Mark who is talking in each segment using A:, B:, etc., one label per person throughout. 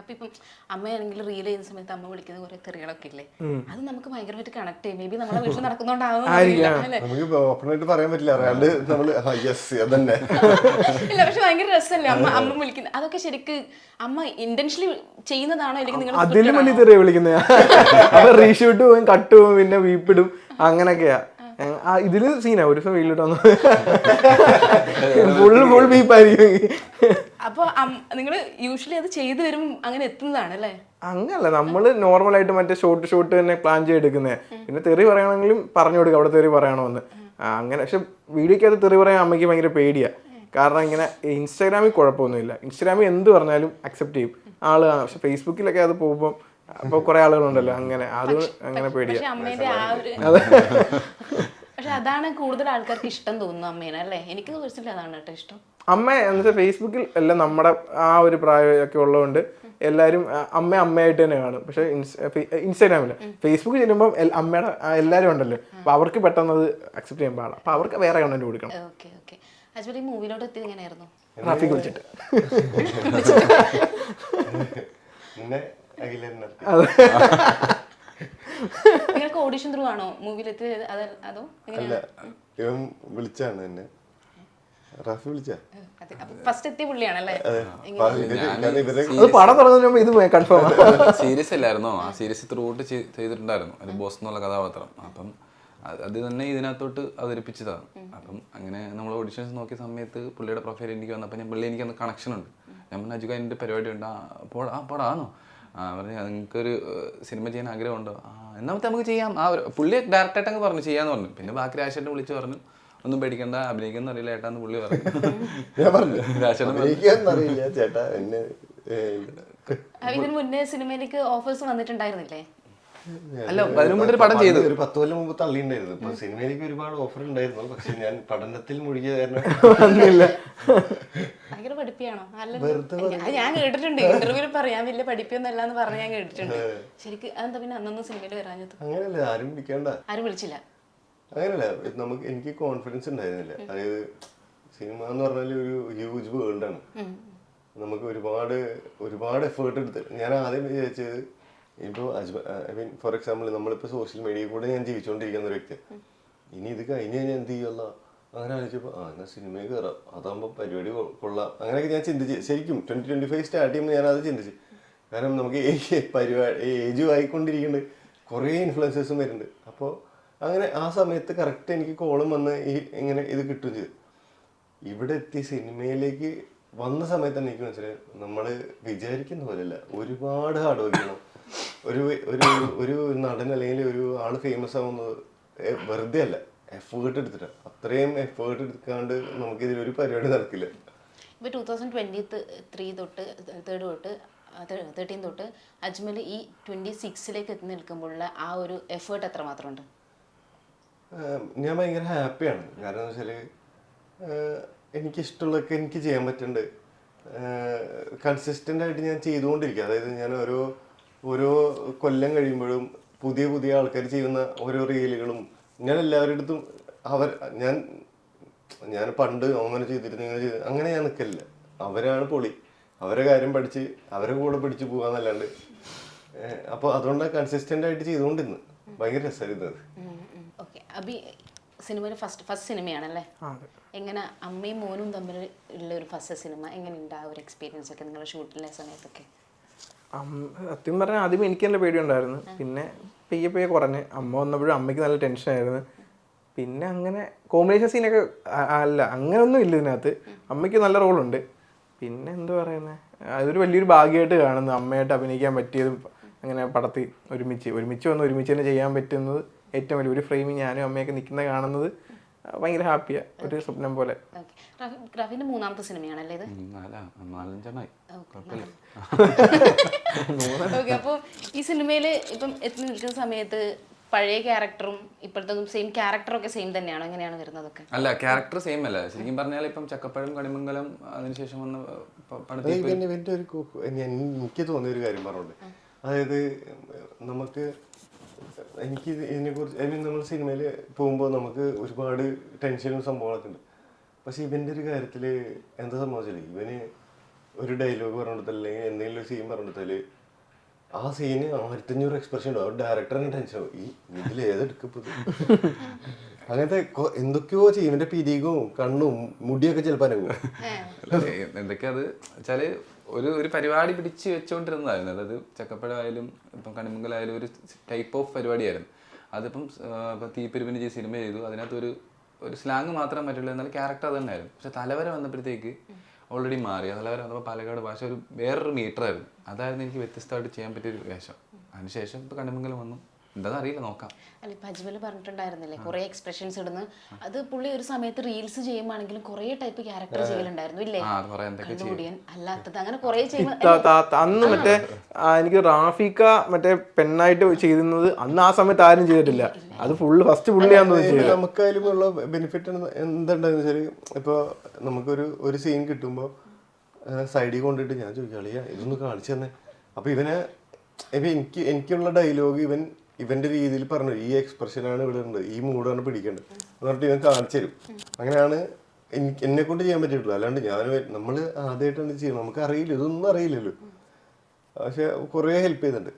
A: അപ്പൊ ഇപ്പം അമ്മയാണെങ്കിൽ റീൽ ചെയ്യുന്ന സമയത്ത് അമ്മ വിളിക്കുന്ന കുറെ തെറികളൊക്കെ ഇല്ലേ, അത് നമുക്ക് ഭയങ്കരമായിട്ട് കണക്ട് ചെയ്യും. മേ ബി നമ്മളെ വീട്ടിൽ നടക്കുന്നോണ്ടാവും
B: നമുക്ക് ഓപ്പണായിട്ട് പറയാൻ പറ്റില്ല, അറിയാണ്ട് നമ്മള് യെസ് അതന്നെ.
A: ഇല്ല, പക്ഷെ ഭയങ്കര രസമല്ലേ അമ്മ വിളിക്കുന്നത്? അതൊക്കെ ശരിക്ക് അമ്മ ഇന്റൻഷനലി ചെയ്യുന്നതാണോ അല്ലെങ്കിൽ നിങ്ങൾ
C: അതിലും വലിയ തെറിയ വിളിക്കുന്ന അപ്പൊ റീഷൂട്ട് പോവും, കട്ട് പോവും, പിന്നെ വീപ്പിടും, അങ്ങനെയൊക്കെയാ. ഇതില് സീനാ ഒരു ദിവസം വെയിലിട്ടൊന്ന് ഫുൾ വീപ്പായിരിക്കും.
A: അപ്പൊ നിങ്ങള് യൂഷ്വലി അത് ചെയ്തു വരും അങ്ങനെ എത്തുന്നതാണ് അല്ലേ?
C: അങ്ങനല്ല, നമ്മള് നോർമലായിട്ട് മറ്റേ ഷോട്ട് തന്നെ പ്ലാൻ ചെയ്തെടുക്കുന്നേ. പിന്നെ തെറി പറയണമെങ്കിലും പറഞ്ഞു കൊടുക്കുക അവിടെ തെറി പറയണമെന്ന് അങ്ങനെ. പക്ഷെ വീഡിയോക്കകത്ത് തെറി പറയാൻ അമ്മയ്ക്ക് ഭയങ്കര പേടിയാ. കാരണം ഇങ്ങനെ ഇൻസ്റ്റാഗ്രാമിൽ കുഴപ്പമൊന്നുമില്ല, ഇൻസ്റ്റാഗ്രാമിൽ എന്ത് പറഞ്ഞാലും അക്സെപ്റ്റ് ചെയ്യും ആള്. പക്ഷെ ഫേസ്ബുക്കിലൊക്കെ അത് പോകുമ്പോൾ അപ്പൊ കുറെ ആളുകളുണ്ടല്ലോ അങ്ങനെ, അത് അങ്ങനെ പേടിയാ.
A: പക്ഷെ അതാണ് കൂടുതൽ ആൾക്കാർക്ക് ഇഷ്ടം തോന്നുന്നു അമ്മേനെ അല്ലേ? എനിക്ക് പേഴ്സണലി അതാണ് കേട്ടോ ഇഷ്ടം.
C: അമ്മ എന്ന് വെച്ചാൽ ഫേസ്ബുക്കിൽ എല്ലാം നമ്മുടെ ആ ഒരു പ്രായമൊക്കെ ഉള്ളതുകൊണ്ട് എല്ലാവരും അമ്മയായിട്ട് തന്നെ കാണും. പക്ഷെ ഇൻസ്റ്റാഗ്രാമില് ഫേസ്ബുക്കിൽ ചെല്ലുമ്പോൾ അമ്മയുടെ എല്ലാവരും ഉണ്ടല്ലോ, അപ്പൊ അവർക്ക് പെട്ടെന്ന് അത് അക്സെപ്റ്റ് ചെയ്യാൻ പാടില്ല. അപ്പൊ അവർക്ക് വേറെ കണ്ടന്റ് കൊടുക്കണം.
A: ആക്ച്വലി മൂവിയിലോട്ട് എത്തിയത് എങ്ങനെയായിരുന്നു?
C: ട്രാഫിക് വിളിച്ചിട്ട്
A: നിങ്ങൾക്ക് ഓഡിഷൻ ത്രൂ ആണോ മൂവിയിലെത്തിയത് അതോ
B: ഇവൻ വിളിച്ചാണ് എന്നെ, റാഫി വിളിച്ച
A: ഫസ്റ്റ് എത്തിയ പുള്ളിയാണല്ലേ?
C: പടം തുടങ്ങുമ്പോൾ ഇത് കൺഫേം
D: സീരീസ് അല്ലായിരുന്നോ? ആ സീരീസ് ത്രൂ ഔട്ട് ചെയ്തിട്ടുണ്ടായിരുന്നു ഒരു ബോസ് എന്നുള്ള കഥാപാത്രം. അപ്പം അത് തന്നെ ഇതിനകത്തോട്ട് അവതരിപ്പിച്ചതാണ്. അപ്പം അങ്ങനെ നമ്മൾ ഓഡിഷൻസ് നോക്കിയ സമയത്ത് പുള്ളിയുടെ പ്രൊഫൈൽ എനിക്ക് വന്നപ്പോൾ പുള്ളി എനിക്കന്ന് കണക്ഷൻ ഉണ്ട്. ഞാൻ പറഞ്ഞു അജുക എൻ്റെ പരിപാടി ഉണ്ട്, പോടാന്നോ പറഞ്ഞു, നിങ്ങൾക്കൊരു സിനിമ ചെയ്യാൻ ആഗ്രഹമുണ്ടോ? എന്നാമത്തെ നമുക്ക് ചെയ്യാം. പുള്ളി ഡയറക്റ്റായിട്ട് അങ്ങ് പറഞ്ഞു ചെയ്യാന്ന് പറഞ്ഞു. പിന്നെ ബാക്കി രാജേട്ടനെ വിളിച്ച് പറഞ്ഞു ഒന്നും പേടിക്കണ്ട, അഭിനയിക്കുന്ന അറിയില്ല ഏട്ടാന്ന് പുള്ളി പറഞ്ഞു.
B: ചേട്ടാ
A: ഇതിന് മുന്നേ സിനിമയിലേക്ക് ഓഫേഴ്സ് വന്നിട്ടുണ്ടായിരുന്നില്ലേ?
D: അല്ല, അതിനു മുമ്പ് ഒരു പടം ചെയ്തു,
B: ഒരു 10 കൊല്ലം മുമ്പ് തള്ളിണ്ടായിരുന്നു. ഇപ്പൊ സിനിമയിലേക്ക് ഒരുപാട് ഓഫർ ഉണ്ടായിരുന്നു, പക്ഷെ ഞാൻ പഠനത്തിൽ മുഴുകിയ കാരണം
A: ഭയങ്കര പഠിപ്പിയാണോ? ഞാൻ കേട്ടിട്ടുണ്ട് ഇന്റർവ്യൂവിൽ പറയാൻ വലിയ പഠിപ്പൊന്നും എന്ന് പറഞ്ഞ് ഞാൻ കേട്ടിട്ടുണ്ട്. ശരിക്കും അതെന്താ പിന്നെ അന്നൊന്നും സിനിമയിൽ വരാഞ്ഞത്?
B: അങ്ങനെയല്ല, ആരും വിളിക്കണ്ട,
A: ആരും വിളിച്ചില്ല.
B: അങ്ങനെയല്ല, എനിക്ക് കോൺഫിഡൻസ് ഉണ്ടായിരുന്നില്ല. അതായത് സിനിമ എന്ന് പറഞ്ഞാൽ ഒരു ഹ്യൂജ് വേൾഡാണ്. നമുക്ക് ഒരുപാട് എഫേർട്ട് എടുത്ത് ഞാൻ ആദ്യം വിചാരിച്ചത്, ഇപ്പോൾ ഐ മീൻ ഫോർ എക്സാമ്പിൾ നമ്മളിപ്പോൾ സോഷ്യൽ മീഡിയയിൽ കൂടെ ഞാൻ ജീവിച്ചുകൊണ്ടിരിക്കുന്ന ഒരു വ്യക്തി, ഇനി ഇത് കഴിഞ്ഞ് കഴിഞ്ഞാൽ എന്ത് ചെയ്യുമല്ല അങ്ങനെ ആലോചിച്ചപ്പോൾ എന്നാൽ സിനിമയിൽ കയറാം, അതാകുമ്പോൾ പരിപാടി കൊള്ളാം, അങ്ങനെയൊക്കെ ഞാൻ ചിന്തിച്ച്. ശരിക്കും 2025 സ്റ്റാർട്ട് ചെയ്യുമ്പോൾ ഞാനത് ചിന്തിച്ച്. കാരണം നമുക്ക് ഏജും ആയിക്കൊണ്ടിരിക്കുന്നുണ്ട്, കുറേ ഇൻഫ്ലുവൻസേഴ്സും വരുന്നുണ്ട്. അപ്പോൾ അങ്ങനെ ആ സമയത്ത് കറക്റ്റ് എനിക്ക് കോളും വന്ന് ഇങ്ങനെ ഇത് കിട്ടുകയും ചെയ്തു. ഇവിടെ എത്തി സിനിമയിലേക്ക് വന്ന സമയത്ത് തന്നെ എനിക്ക് മനസ്സിലായി, നമ്മൾ വിചാരിക്കുന്ന പോലെയല്ല, ഒരുപാട് ഹാർഡ് വർക്ക് ചെയ്യണം. ഒരു നടൻ അല്ലെങ്കിൽ ഒരു ആള് ഫേമസ് ആവുന്നത് വെറുതെ അല്ല, എഫേർട്ട് എടുത്തിട്ടാണ്. അത്രയും എഫേർട്ട് എടുക്കാണ്ട് നമുക്ക് ഇതിലൊരു പരിപാടി നടക്കില്ല.
A: ഇപ്പോൾ 2023 തൊട്ട് 13 തൊട്ട് അജ്മൽ ഈ 26ലേക്ക് എത്തി നിൽക്കുമ്പോഴുള്ള ആ ഒരു എഫേർട്ട് എത്രമാത്രം ഉണ്ട്?
B: ഞാൻ ഭയങ്കര ഹാപ്പിയാണ്. കാരണം എന്ന് വെച്ചാൽ എനിക്കിഷ്ടമുള്ളതൊക്കെ എനിക്ക് ചെയ്യാൻ പറ്റുന്നുണ്ട്. കൺസിസ്റ്റൻ്റ് ആയിട്ട് ഞാൻ ചെയ്തുകൊണ്ടിരിക്കുക. അതായത് ഞാൻ ഓരോ കൊല്ലം കഴിയുമ്പോഴും പുതിയ ആൾക്കാർ ചെയ്യുന്ന ഓരോ റീലുകളും ഞാൻ എല്ലാവരുടെ അടുത്തും ഞാൻ പണ്ട് അങ്ങനെ ചെയ്തിരുന്നു ഇങ്ങനെ ചെയ്ത് അങ്ങനെ ഞാൻ നിൽക്കില്ല. അവരാണ് പൊളി, അവരെ കാര്യം പഠിച്ച് അവരെ കൂടെ പിടിച്ച് പോകാന്നല്ലാണ്ട്. അപ്പോൾ അതുകൊണ്ടാണ് കൺസിസ്റ്റൻ്റ് ആയിട്ട് ചെയ്തുകൊണ്ടിരുന്നത്. ഭയങ്കര രസമായിരുന്നു അത്.
A: ഓക്കെ, അബി സിനിമയിൽ ഫസ്റ്റ് സിനിമയാണല്ലേ? എങ്ങനെ അമ്മയും മോനും തമ്മിൽ ഉള്ള ഒരു ഫസ്റ്റ് സിനിമ എങ്ങനെ ഉണ്ടാകും ഒരു എക്സ്പീരിയൻസ് ഒക്കെ നിങ്ങളുടെ ഷൂട്ടിലെ സമയത്തൊക്കെ?
C: സത്യം പറഞ്ഞാൽ ആദ്യം എനിക്ക് നല്ല പേടിയുണ്ടായിരുന്നു, പിന്നെ പെയ്യെ കുറഞ്ഞ്. അമ്മ വന്നപ്പോഴും അമ്മയ്ക്ക് നല്ല ടെൻഷനായിരുന്നു. പിന്നെ അങ്ങനെ കോമ്പിനേഷൻ സീനൊക്കെ അല്ല അങ്ങനെയൊന്നും ഇല്ല ഇതിനകത്ത്. അമ്മയ്ക്ക് നല്ല റോളുണ്ട്. പിന്നെ എന്താ പറയുന്നത്, അതൊരു വലിയൊരു ഭാഗ്യമായിട്ട് കാണുന്നു അമ്മയായിട്ട് അഭിനയിക്കാൻ പറ്റിയതും. അങ്ങനെ പടത്തിൽ ഒരുമിച്ച് തന്നെ ചെയ്യാൻ പറ്റുന്നത് ഏറ്റവും വലിയ ഒരു ഫ്രെയിമിൽ ഞാനും അമ്മയൊക്കെ നിൽക്കുന്നത് കാണുന്നത് ഭയങ്കര ഹാപ്പിയാ, ഒരു സ്വപ്നം പോലെ.
A: റഫീന്റെ മൂന്നാമത്തെ സിനിമയാണല്ലേ ഇത്?
D: 4-5
A: അപ്പോൾ ഈ സിനിമയിൽ ഇപ്പം എത്തി നിൽക്കുന്ന സമയത്ത് പഴയ ക്യാരക്ടറും ഇപ്പോഴത്തെ സെയിം ക്യാരക്ടറൊക്കെ സെയിം തന്നെയാണോ? എങ്ങനെയാണ് വരുന്നതൊക്കെ?
D: അല്ല, ക്യാരക്ടർ സെയിം അല്ല. ശരിക്കും പറഞ്ഞാൽ ഇപ്പം ചക്കപ്പഴം കണിമംഗലം അതിനുശേഷം വന്ന
B: എനിക്ക് തോന്നിയൊരു കാര്യം പറഞ്ഞോണ്ട്, അതായത് എനിക്ക് ഇതിനെക്കുറിച്ച് ഐ മീൻ നമ്മൾ സിനിമയിൽ പോകുമ്പോൾ നമുക്ക് ഒരുപാട് ടെൻഷനും സംഭവങ്ങളൊക്കെ ഉണ്ട്. പക്ഷെ ഇവൻ്റെ ഒരു കാര്യത്തിൽ എന്താ സംഭവിച്ചാൽ ഒരു ഡയലോഗ് പറഞ്ഞിട്ട് അല്ലെങ്കിൽ എന്തെങ്കിലും ഒരു സീൻ പറഞ്ഞിട്ടാല് ആ സീന് 1500 എക്സ്പ്രഷൻ ഉണ്ടാവും. ഡയറക്ടറിന് ടെൻഷൻ ആവും, ഈ ഇതിൽ ഏതെടുക്കപ്പത് അങ്ങനത്തെ എന്തൊക്കെയോ ചെയ്യും. ഇവന്റെ പിരികും കണ്ണും മുടിയൊക്കെ ചിലപ്പോൾ അനങ്ങും.
D: എന്തൊക്കെയാ അത് വെച്ചാല് ഒരു പരിപാടി പിടിച്ച് വെച്ചോണ്ടിരുന്നതായിരുന്നു. അതായത് ചക്കപ്പഴമായാലും ഇപ്പം കണിമംഗലായാലും ഒരു ടൈപ്പ് ഓഫ് പരിപാടിയായിരുന്നു. അതിപ്പം ഇപ്പം തീപ്പെരുവിന് ചെയ്ത് സിനിമ ചെയ്തു. അതിനകത്ത് ഒരു സ്ലാങ് മാത്രം പറ്റുള്ളൂ, എന്നാൽ ക്യാരക്ടർ അത് തന്നെയായിരുന്നു. പക്ഷെ തലവര വന്നപ്പോഴത്തേക്ക് ഓൾറെഡി മാറി. തലവര വന്നപ്പോൾ പാലക്കാട് ഭാഷ വേറൊരു മീറ്ററായിരുന്നു. അതായിരുന്നു എനിക്ക് വ്യത്യസ്തമായിട്ട് ചെയ്യാൻ പറ്റിയൊരു വേഷം. അതിനുശേഷം ഇപ്പോൾ കണിമംഗലം വന്നു. എന്താണെന്ന് അറിയില്ല, നോക്കാം.
A: അല്ല, ഇപ്പം അജ്മൽ പറഞ്ഞിട്ടുണ്ടായിരുന്നില്ലേ കുറേ എക്സ്പ്രഷൻസ് ഇടുന്നു. അത് പുള്ളി ഒരു സമയത്ത് റീൽസ് ചെയ്യുമ്പോഴാണെങ്കിലും കുറേ ടൈപ്പ് ക്യാരക്ടർ ചെയ്യലുണ്ടായിരുന്നു ഇല്ലേ? കണ്ണുകൂടിയൻ അല്ലാത്തത് അങ്ങനെ കുറേ ചെയ്യുമ്പോൾ
C: അന്ന് മറ്റേ എനിക്ക് റാഫിക്ക മറ്റേ പെണ്ണായിട്ട് ചെയ്തിരുന്നത് അന്ന് ആ സമയത്ത് ആരും ചെയ്തിട്ടില്ല. അത് ഫസ്റ്റ് പുള്ളിയാന്ന് തോന്നുന്നു.
B: നമുക്കായാലും ഉള്ള ബെനിഫിറ്റ് എന്തുണ്ടെന്ന് വെച്ചാൽ ഇപ്പോൾ നമുക്കൊരു സീൻ കിട്ടുമ്പോൾ സൈഡിൽ കൊണ്ടിട്ട് ഞാൻ ചോദിക്കാളിയാ ഇതൊന്ന് കാണിച്ചു തന്നെ. അപ്പോൾ ഇപ്പം എനിക്കുള്ള ഡയലോഗ് ഇവന്റെ രീതിയിൽ പറഞ്ഞു, ഈ എക്സ്പ്രഷനാണ് ഇവിടെ ഉണ്ട്, ഈ മൂഡാണ് പിടിക്കേണ്ടത് എന്ന് പറഞ്ഞിട്ട് ഇവൻ കാണിച്ചു തരും. അങ്ങനെയാണ് എന്നെ കൊണ്ട് ചെയ്യാൻ പറ്റിയിട്ടുള്ളൂ. അല്ലാണ്ട് നമ്മൾ ആദ്യമായിട്ടാണ് ചെയ്യുന്നത്, നമുക്ക് അറിയില്ല, ഇതൊന്നും അറിയില്ലല്ലോ. പക്ഷെ കുറേ ഹെൽപ്പ് ചെയ്തിട്ടുണ്ട്.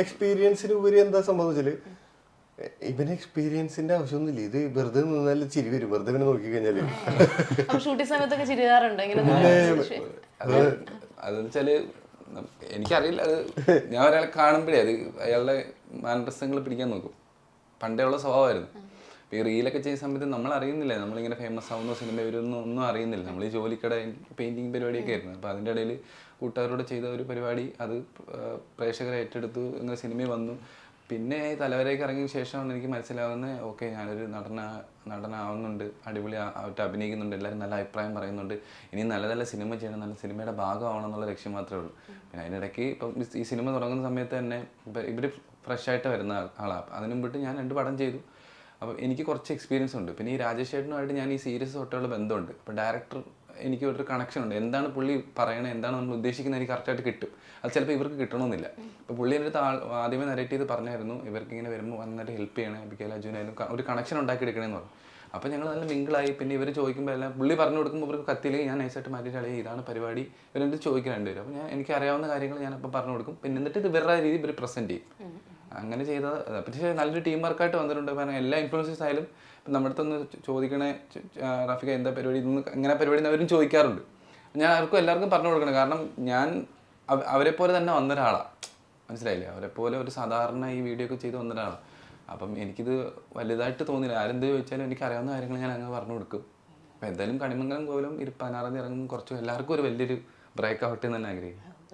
B: എക്സ്പീരിയൻസിന് ഉപരി എന്താ സംഭവിച്ചാല് ഇവന് എക്സ്പീരിയൻസിന്റെ ആവശ്യമൊന്നുമില്ല. ഇത് വെറുതെ നിന്നാലും ചിരി വരും, വെറുതെ ഇവനെ നോക്കി കഴിഞ്ഞാല്.
A: ഷൂട്ടിംഗ് സമയത്തൊക്കെ ചിരികാറുണ്ട്
D: അതെന്ന് വെച്ചാല് എനിക്കറിയില്ല. അത് ഞാൻ ഒരാളെ കാണുമ്പോഴേ അത് അയാളുടെ മാനരസങ്ങൾ പിടിക്കാൻ നോക്കും. പണ്ടേ ഉള്ള സ്വഭാവമായിരുന്നു. ഈ റീലൊക്കെ ചെയ്യുന്ന സമയത്ത് നമ്മൾ അറിയുന്നില്ല നമ്മളിങ്ങനെ ഫേമസ് ആവുന്ന സിനിമ ഒന്നും അറിയുന്നില്ല. നമ്മൾ ഈ ജോലിക്കട പെയിന്റിങ് പരിപാടിയൊക്കെ ആയിരുന്നു. അപ്പോൾ അതിൻ്റെ ഇടയിൽ കൂട്ടുകാരോട് ചെയ്ത ഒരു പരിപാടി അത് പ്രേക്ഷകരെ ഏറ്റെടുത്തു, ഇങ്ങനെ സിനിമ വന്നു. പിന്നെ തലവരേക്ക് ഇറങ്ങിയ ശേഷമാണ് എനിക്ക് മനസ്സിലാവുന്നത്, ഓക്കെ ഞാനൊരു നടനാവുന്നുണ്ട്, അടിപൊളിയായിട്ട് അഭിനയിക്കുന്നുണ്ട്, എല്ലാവരും നല്ല അഭിപ്രായം പറയുന്നുണ്ട്, ഇനി നല്ല നല്ല സിനിമ ചെയ്യണം, നല്ല സിനിമയുടെ ഭാഗമാവണം എന്നുള്ള ലക്ഷ്യം മാത്രമേ ഉള്ളൂ. പിന്നെ അതിനിടയ്ക്ക് ഇപ്പം ഈ സിനിമ തുടങ്ങുന്ന സമയത്ത് തന്നെ ഇവർ ഫ്രഷായിട്ട് വരുന്ന ആളാണ്. അതിന് മുമ്പിട്ട് ഞാൻ 2 പടം ചെയ്തു. അപ്പം എനിക്ക് കുറച്ച് എക്സ്പീരിയൻസ് ഉണ്ട്. പിന്നെ ഈ രാജേഷ് ചേട്ടനുമായിട്ട് ഞാൻ ഈ സീരീസ് തൊട്ടുള്ള ബന്ധമുണ്ട്. അപ്പോൾ ഡയറക്ടർ എനിക്ക് ഒരു കണക്ഷൻ ഉണ്ട്. എന്താണ് പുള്ളി പറയണത്, എന്താണ് നമ്മൾ ഉദ്ദേശിക്കുന്നത് എനിക്ക് കറക്റ്റായിട്ട് കിട്ടും. അത് ചിലപ്പോൾ ഇവർക്ക് കിട്ടണമെന്നില്ല. ഇപ്പോൾ പുള്ളി എൻ്റെ അടുത്ത് ആദ്യമേ നരേറ്റ് ചെയ്ത് പറഞ്ഞായിരുന്നു, ഇവർക്ക് ഇങ്ങനെ വരുമ്പോൾ വന്നിട്ട് ഹെൽപ്പ് ചെയ്യണേ, അബിക്കൽ അജുനായാലും ഒരു കണക്ഷൻ ഉണ്ടാക്കി എടുക്കണമെന്ന് പറഞ്ഞു. അപ്പോൾ ഞങ്ങൾ നല്ല മിങ്കിളായി. പിന്നെ ഇവർ ചോദിക്കുമ്പോൾ എല്ലാം പുള്ളി പറഞ്ഞു കൊടുക്കുമ്പോൾ ഇവർക്ക് കത്തിയില്ലെങ്കിൽ ഞാൻ നൈസായിട്ട് മാറ്റിയിട്ട് കളി ഇതാണ് പരിപാടി ഇവരെന്ത് ചോദിക്കാനുണ്ട് വരും. അപ്പോൾ എനിക്ക് അറിയാവുന്ന കാര്യങ്ങൾ ഞാനപ്പോൾ പറഞ്ഞു കൊടുക്കും. പിന്നെ എന്നിട്ട് ഇത് ഇവരുടെ രീതി ഇവർ പ്രസൻറ്റ് ചെയ്യും. അങ്ങനെ ചെയ്തത്. പക്ഷേ നല്ലൊരു ടീം വർക്കായിട്ട് വന്നിട്ടുണ്ട്. കാരണം എല്ലാ ഇൻഫ്ലുവൻസേഴ്സ് ആയാലും നമ്മുടെ അടുത്തൊന്ന് ചോദിക്കണേ, റാഫിക എന്താ പരിപാടി, ഇതൊന്ന് അങ്ങനെ പരിപാടി അവരും ചോദിക്കാറുണ്ട്. ഞാൻ എല്ലാവർക്കും പറഞ്ഞു കൊടുക്കണം. കാരണം ഞാൻ അവരെപ്പോലെ തന്നെ വന്നൊരാളാണ്, മനസ്സിലായില്ലേ? അവരെപ്പോലെ ഒരു സാധാരണ ഈ വീഡിയോ ഒക്കെ ചെയ്ത് വന്നൊരാളാണ്. അപ്പം എനിക്കിത് വലുതായിട്ട് തോന്നില്ല. ആരെന്ത് ചോദിച്ചാലും എനിക്കറിയാവുന്ന കാര്യങ്ങൾ ഞാൻ അങ്ങനെ പറഞ്ഞു കൊടുക്കും. അപ്പോൾ എന്തായാലും കണിമംഗലം കോവിലും 16 ഇറങ്ങുമ്പോൾ കുറച്ച് എല്ലാവർക്കും ഒരു വലിയൊരു ബ്രേക്ക് ആവട്ടെ എന്ന് തന്നെ ആഗ്രഹിക്കും.